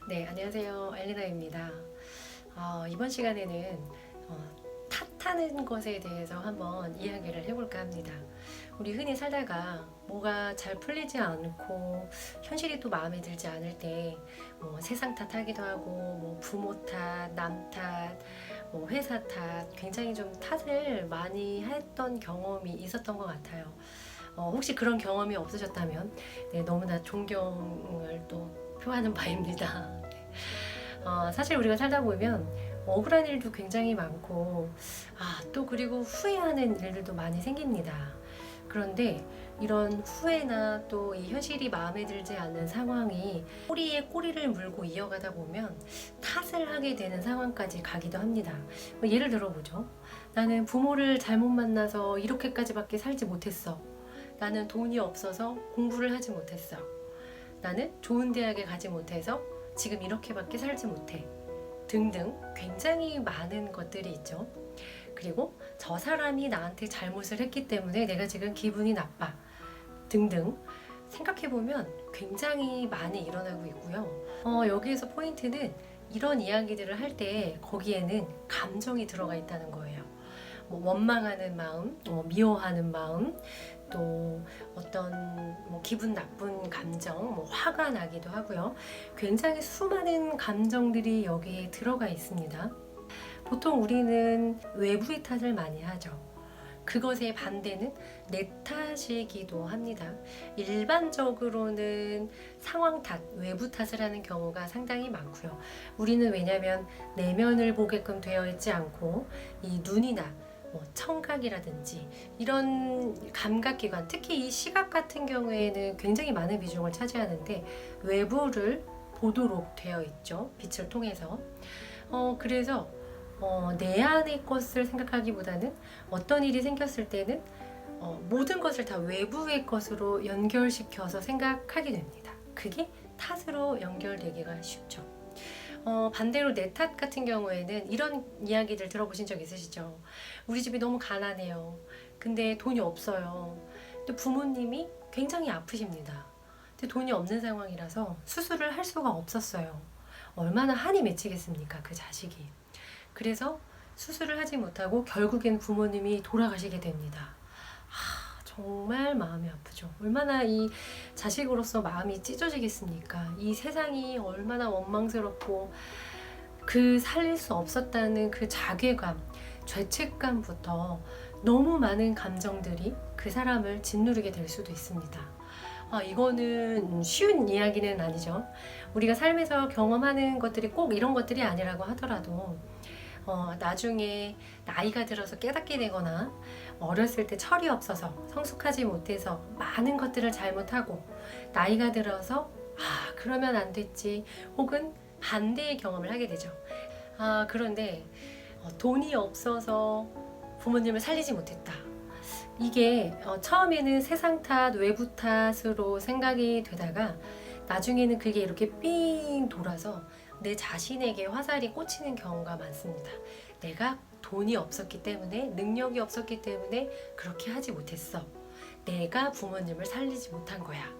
네, 안녕하세요. 엘리나입니다. 이번 시간에는 탓하는 것에 대해서 한번 이야기를 해볼까 합니다. 우리 흔히 살다가 뭐가 잘 풀리지 않고 현실이 또 마음에 들지 않을 때 세상 탓하기도 하고 부모 탓, 남 탓, 회사 탓 굉장히 좀 탓을 많이 했던 경험이 있었던 것 같아요. 혹시 그런 경험이 없으셨다면 네, 너무나 존경을 또 표하는 바입니다. 사실 우리가 살다 보면 억울한 일도 굉장히 많고, 또 그리고 후회하는 일들도 많이 생깁니다. 그런데 이런 후회나 또 이 현실이 마음에 들지 않는 상황이 꼬리에 꼬리를 물고 이어가다 보면 탓을 하게 되는 상황까지 가기도 합니다. 예를 들어보죠. 나는 부모를 잘못 만나서 이렇게까지밖에 살지 못했어. 나는 돈이 없어서 공부를 하지 못했어. 나는 좋은 대학에 가지 못해서 지금 이렇게밖에 살지 못해. 등등 굉장히 많은 것들이 있죠. 그리고 저 사람이 나한테 잘못을 했기 때문에 내가 지금 기분이 나빠. 등등 생각해보면 굉장히 많이 일어나고 있고요. 여기에서 포인트는 이런 이야기들을 할 때 거기에는 감정이 들어가 있다는 거예요. 원망하는 마음, 미워하는 마음, 또 어떤 기분 나쁜 감정, 화가 나기도 하고요. 굉장히 수많은 감정들이 여기에 들어가 있습니다. 보통 우리는 외부의 탓을 많이 하죠. 그것의 반대는 내 탓이기도 합니다. 일반적으로는 상황 탓, 외부 탓을 하는 경우가 상당히 많고요. 우리는 왜냐하면 내면을 보게끔 되어 있지 않고 이 눈이나 청각이라든지 이런 감각기관, 특히 이 시각 같은 경우에는 굉장히 많은 비중을 차지하는데 외부를 보도록 되어 있죠. 빛을 통해서. 그래서 내 안의 것을 생각하기보다는 어떤 일이 생겼을 때는 모든 것을 다 외부의 것으로 연결시켜서 생각하게 됩니다. 그게 탓으로 연결되기가 쉽죠. 반대로 내 탓 같은 경우에는 이런 이야기들 들어보신 적 있으시죠? 우리 집이 너무 가난해요. 근데 돈이 없어요. 또 부모님이 굉장히 아프십니다. 근데 돈이 없는 상황이라서 수술을 할 수가 없었어요. 얼마나 한이 맺히겠습니까, 그 자식이. 그래서 수술을 하지 못하고 결국엔 부모님이 돌아가시게 됩니다. 정말 마음이 아프죠. 얼마나 이 자식으로서 마음이 찢어지겠습니까? 이 세상이 얼마나 원망스럽고 그 살릴 수 없었다는 그 자괴감, 죄책감부터 너무 많은 감정들이 그 사람을 짓누르게 될 수도 있습니다. 이거는 쉬운 이야기는 아니죠. 우리가 삶에서 경험하는 것들이 꼭 이런 것들이 아니라고 하더라도 나중에 나이가 들어서 깨닫게 되거나 어렸을 때 철이 없어서 성숙하지 못해서 많은 것들을 잘못하고 나이가 들어서 그러면 안 됐지 혹은 반대의 경험을 하게 되죠. 그런데 돈이 없어서 부모님을 살리지 못했다. 이게 처음에는 세상 탓, 외부 탓으로 생각이 되다가 나중에는 그게 이렇게 삥 돌아서 내 자신에게 화살이 꽂히는 경우가 많습니다. 내가 돈이 없었기 때문에, 능력이 없었기 때문에 그렇게 하지 못했어. 내가 부모님을 살리지 못한 거야.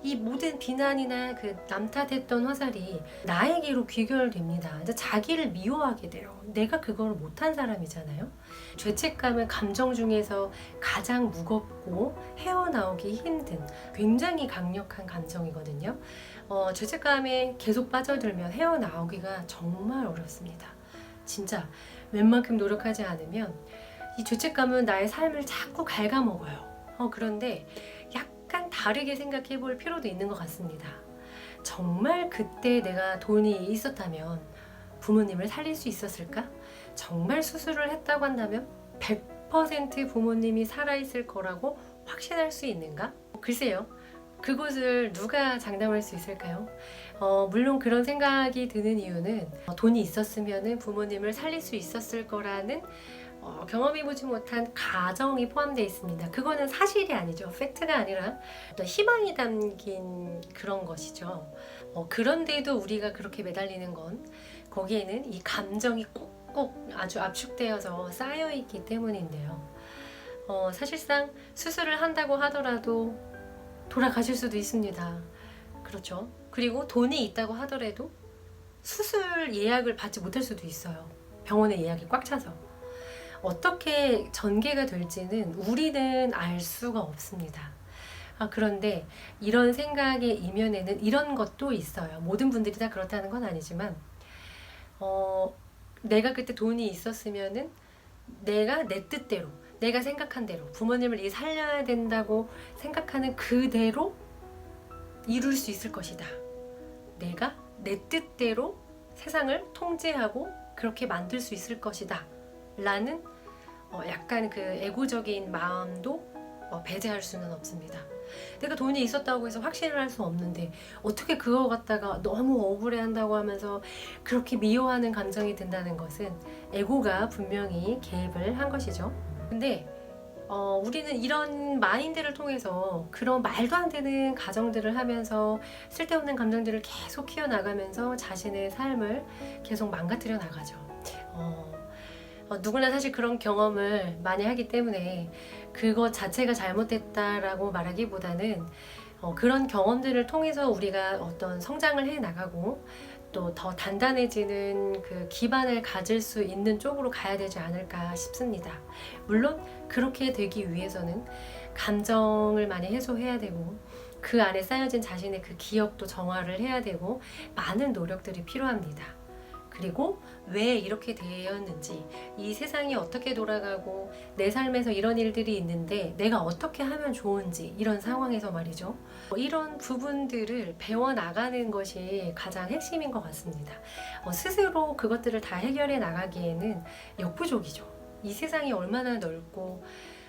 이 모든 비난이나 그 남 탓했던 화살이 나에게로 귀결됩니다. 자기를 미워하게 돼요. 내가 그걸 못한 사람이잖아요. 죄책감은 감정 중에서 가장 무겁고 헤어나오기 힘든 굉장히 강력한 감정이거든요. 죄책감에 계속 빠져들면 헤어나오기가 정말 어렵습니다. 진짜 웬만큼 노력하지 않으면 이 죄책감은 나의 삶을 자꾸 갉아먹어요. 그런데 약간 다르게 생각해 볼 필요도 있는 것 같습니다. 정말 그때 내가 돈이 있었다면 부모님을 살릴 수 있었을까? 정말 수술을 했다고 한다면 100% 부모님이 살아있을 거라고 확신할 수 있는가? 글쎄요. 그것을 누가 장담할 수 있을까요? 물론 그런 생각이 드는 이유는 돈이 있었으면 부모님을 살릴 수 있었을 거라는 경험해보지 못한 가정이 포함되어 있습니다. 그거는 사실이 아니죠. 팩트가 아니라 어떤 희망이 담긴 그런 것이죠. 그런데도 우리가 그렇게 매달리는 건 거기에는 이 감정이 꼭꼭 아주 압축되어서 쌓여있기 때문인데요. 사실상 수술을 한다고 하더라도 돌아가실 수도 있습니다. 그렇죠. 그리고 돈이 있다고 하더라도 수술 예약을 받지 못할 수도 있어요. 병원에 예약이 꽉 차서. 어떻게 전개가 될지는 우리는 알 수가 없습니다. 그런데 이런 생각의 이면에는 이런 것도 있어요. 모든 분들이 다 그렇다는 건 아니지만, 내가 그때 돈이 있었으면은 내가 내 뜻대로, 내가 생각한 대로, 부모님을 살려야 된다고 생각하는 그대로 이룰 수 있을 것이다. 내가 내 뜻대로 세상을 통제하고 그렇게 만들 수 있을 것이다. 라는 약간 그 에고적인 마음도 배제할 수는 없습니다. 내가 돈이 있었다고 해서 확신을 할 수 없는데 어떻게 그거 갖다가 너무 억울해한다고 하면서 그렇게 미워하는 감정이 든다는 것은 에고가 분명히 개입을 한 것이죠. 근데 우리는 이런 마인드를 통해서 그런 말도 안 되는 가정들을 하면서 쓸데없는 감정들을 계속 키워나가면서 자신의 삶을 계속 망가뜨려 나가죠. 누구나 사실 그런 경험을 많이 하기 때문에 그것 자체가 잘못됐다라고 말하기보다는 그런 경험들을 통해서 우리가 어떤 성장을 해 나가고 또 더 단단해지는 그 기반을 가질 수 있는 쪽으로 가야 되지 않을까 싶습니다. 물론 그렇게 되기 위해서는 감정을 많이 해소해야 되고 그 안에 쌓여진 자신의 그 기억도 정화를 해야 되고 많은 노력들이 필요합니다. 그리고 왜 이렇게 되었는지, 이 세상이 어떻게 돌아가고 내 삶에서 이런 일들이 있는데 내가 어떻게 하면 좋은지, 이런 상황에서 말이죠. 이런 부분들을 배워나가는 것이 가장 핵심인 것 같습니다. 스스로 그것들을 다 해결해 나가기에는 역부족이죠. 이 세상이 얼마나 넓고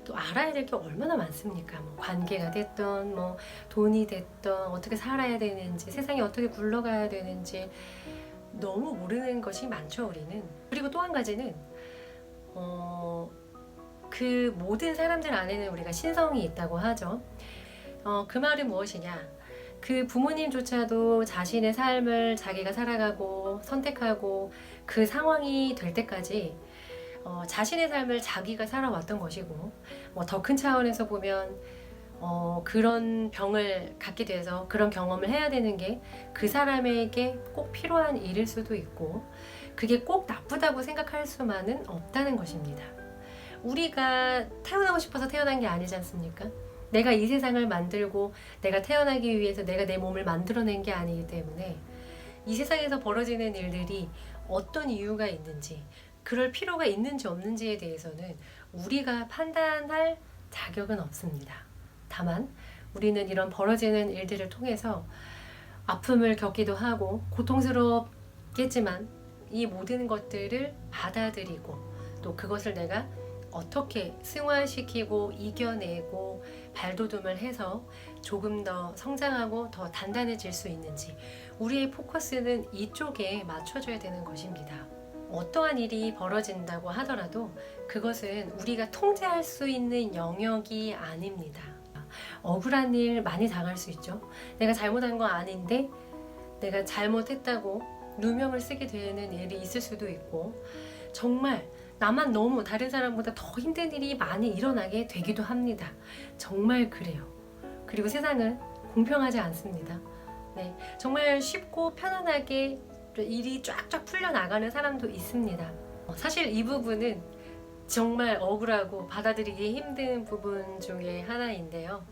또 알아야 될 게 얼마나 많습니까? 뭐 관계가 됐던, 뭐 돈이 됐던, 어떻게 살아야 되는지, 세상이 어떻게 굴러가야 되는지 너무 모르는 것이 많죠, 우리는. 그리고 또 한 가지는 그 모든 사람들 안에는 우리가 신성이 있다고 하죠. 그 말은 무엇이냐? 그 부모님조차도 자신의 삶을 자기가 살아가고 선택하고 그 상황이 될 때까지 자신의 삶을 자기가 살아왔던 것이고, 더 큰 차원에서 보면 그런 병을 갖게 돼서 그런 경험을 해야 되는 게 그 사람에게 꼭 필요한 일일 수도 있고, 그게 꼭 나쁘다고 생각할 수만은 없다는 것입니다. 우리가 태어나고 싶어서 태어난 게 아니지 않습니까? 내가 이 세상을 만들고 내가 태어나기 위해서 내가 내 몸을 만들어낸 게 아니기 때문에 이 세상에서 벌어지는 일들이 어떤 이유가 있는지, 그럴 필요가 있는지 없는지에 대해서는 우리가 판단할 자격은 없습니다. 다만 우리는 이런 벌어지는 일들을 통해서 아픔을 겪기도 하고 고통스럽겠지만 이 모든 것들을 받아들이고 또 그것을 내가 어떻게 승화시키고 이겨내고 발돋움을 해서 조금 더 성장하고 더 단단해질 수 있는지, 우리의 포커스는 이쪽에 맞춰줘야 되는 것입니다. 어떠한 일이 벌어진다고 하더라도 그것은 우리가 통제할 수 있는 영역이 아닙니다. 억울한 일 많이 당할 수 있죠. 내가 잘못한 거 아닌데 내가 잘못했다고 누명을 쓰게 되는 일이 있을 수도 있고, 정말 나만 너무 다른 사람보다 더 힘든 일이 많이 일어나게 되기도 합니다. 정말 그래요. 그리고 세상은 공평하지 않습니다. 네, 정말 쉽고 편안하게 일이 쫙쫙 풀려나가는 사람도 있습니다. 사실 이 부분은 정말 억울하고 받아들이기 힘든 부분 중에 하나인데요.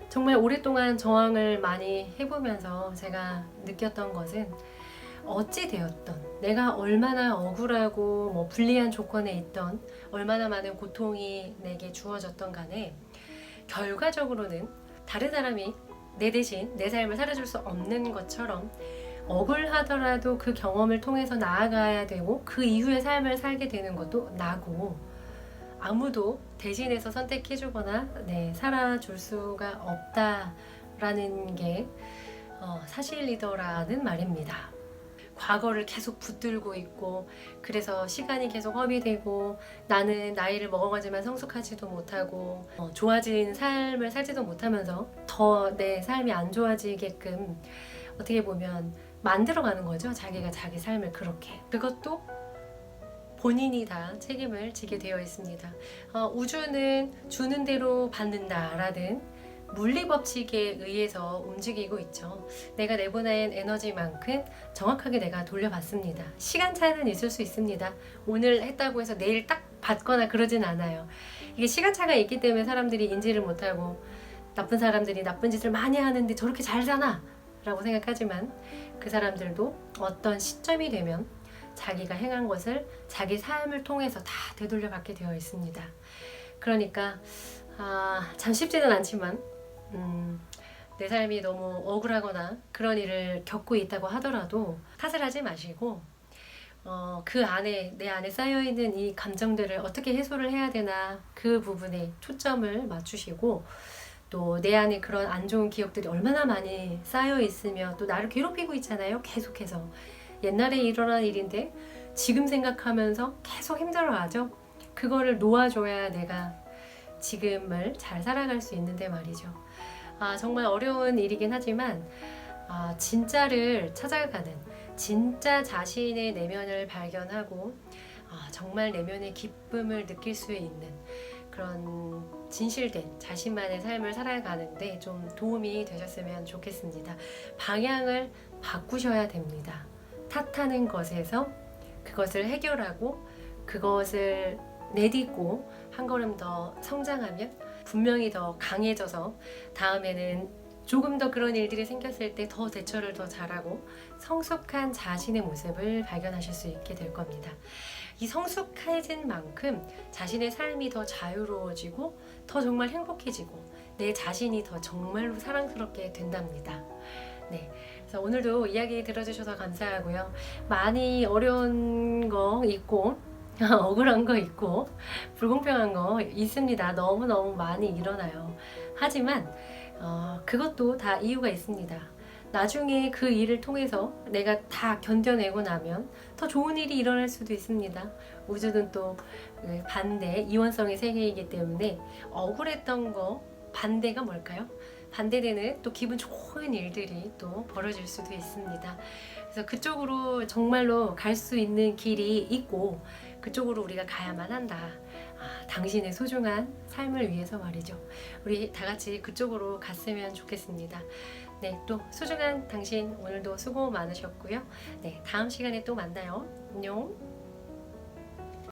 정말 오랫동안 저항을 많이 해보면서 제가 느꼈던 것은, 어찌 되었던, 내가 얼마나 억울하고 불리한 조건에 있던, 얼마나 많은 고통이 내게 주어졌던 간에 결과적으로는 다른 사람이 내 대신 내 삶을 살아줄 수 없는 것처럼 억울하더라도 그 경험을 통해서 나아가야 되고 그 이후의 삶을 살게 되는 것도 나고, 아무도 대신해서 선택해주거나 살아줄 수가 없다라는 게 사실이더라는 말입니다. 과거를 계속 붙들고 있고, 그래서 시간이 계속 허비되고, 나는 나이를 먹어가지만 성숙하지도 못하고 좋아진 삶을 살지도 못하면서 더 내 삶이 안 좋아지게끔 어떻게 보면 만들어가는 거죠. 자기가 자기 삶을 그렇게. 그것도 본인이 다 책임을 지게 되어 있습니다. 우주는 주는 대로 받는다라는 물리 법칙에 의해서 움직이고 있죠. 내가 내보낸 에너지만큼 정확하게 내가 돌려받습니다. 시간차는 있을 수 있습니다. 오늘 했다고 해서 내일 딱 받거나 그러진 않아요. 이게 시간차가 있기 때문에 사람들이 인지를 못하고 나쁜 사람들이 나쁜 짓을 많이 하는데 저렇게 잘 사나? 라고 생각하지만 그 사람들도 어떤 시점이 되면 자기가 행한 것을 자기 삶을 통해서 다 되돌려받게 되어 있습니다. 그러니까 참 쉽지는 않지만 내 삶이 너무 억울하거나 그런 일을 겪고 있다고 하더라도 탓을 하지 마시고 그 안에 내 안에 쌓여있는 이 감정들을 어떻게 해소를 해야 되나 그 부분에 초점을 맞추시고 또 내 안에 그런 안 좋은 기억들이 얼마나 많이 쌓여 있으며 또 나를 괴롭히고 있잖아요. 계속해서 옛날에 일어난 일인데 지금 생각하면서 계속 힘들어하죠. 그거를 놓아줘야 내가 지금을 잘 살아갈 수 있는데 말이죠. 정말 어려운 일이긴 하지만 진짜를 찾아가는 진짜 자신의 내면을 발견하고 정말 내면의 기쁨을 느낄 수 있는 그런 진실된 자신만의 삶을 살아가는데 좀 도움이 되셨으면 좋겠습니다. 방향을 바꾸셔야 됩니다. 탓하는 것에서 그것을 해결하고 그것을 내딛고 한 걸음 더 성장하면 분명히 더 강해져서 다음에는 조금 더 그런 일들이 생겼을 때 더 대처를 더 잘하고 성숙한 자신의 모습을 발견하실 수 있게 될 겁니다. 이 성숙해진 만큼 자신의 삶이 더 자유로워지고 더 정말 행복해지고 내 자신이 더 정말로 사랑스럽게 된답니다. 네, 그래서 오늘도 이야기 들어주셔서 감사하고요. 많이 어려운 거 있고 억울한 거 있고 불공평한 거 있습니다. 너무너무 많이 일어나요. 하지만 그것도 다 이유가 있습니다. 나중에 그 일을 통해서 내가 다 견뎌내고 나면 더 좋은 일이 일어날 수도 있습니다. 우주는 또 반대, 이원성의 세계이기 때문에 억울했던 거 반대가 뭘까요? 반대되는 또 기분 좋은 일들이 또 벌어질 수도 있습니다. 그래서 그쪽으로 정말로 갈 수 있는 길이 있고 그쪽으로 우리가 가야만 한다. 당신의 소중한 삶을 위해서 말이죠. 우리 다 같이 그쪽으로 갔으면 좋겠습니다. 네, 또 소중한 당신 오늘도 수고 많으셨고요. 네, 다음 시간에 또 만나요. 안녕.